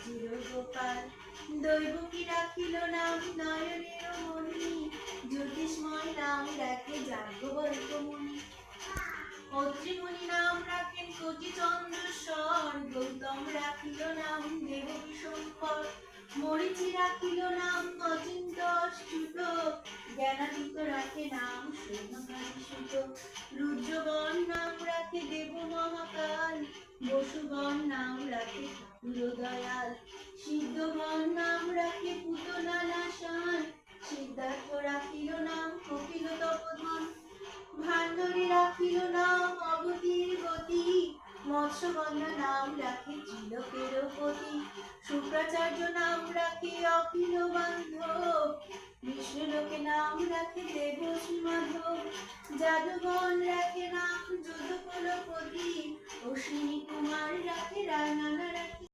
চিরগোপাল। দৈবকী রাখিল নাম নয়নের মণি, জ্যোতিষময় নাম রাখে যাজ্ঞবল্ক্য মুনি। অত্রিমুনি নাম রাখেন কচি চন্দ্রস্বর, গৌতম রাখিল নাম দেবকী শঙ্কর। মরীচি রাখিল নাম অচিন্ত অচ্যুত, জ্ঞানাদিত্য রাখে নাম শোভনকারী সুত। রুদ্রগণ নাম রাখে দেব মহাকাল, বসুগণ নাম রাখে ঠাকুর দয়াল। সিদ্ধগণ নাম রাখে পুতনা নাশান, সিদ্ধার্থ রাখিল নাম কপিল তপোধন। ভান্ডরী রাখিল নাম অবতীর গতি, মৎস্যগন্ধা নাম রাখে ত্রিলোকের পতি। শুক্রাচার্য নাম রাখে অখিল বান্ধব, বিষ্ণুলোকে নাম রাখে দেবশ্রী মাধব। যাদবগণ রাখে নাম যদুকুলপতি, অশ্বিনী কুমার রাখে নানা রাখে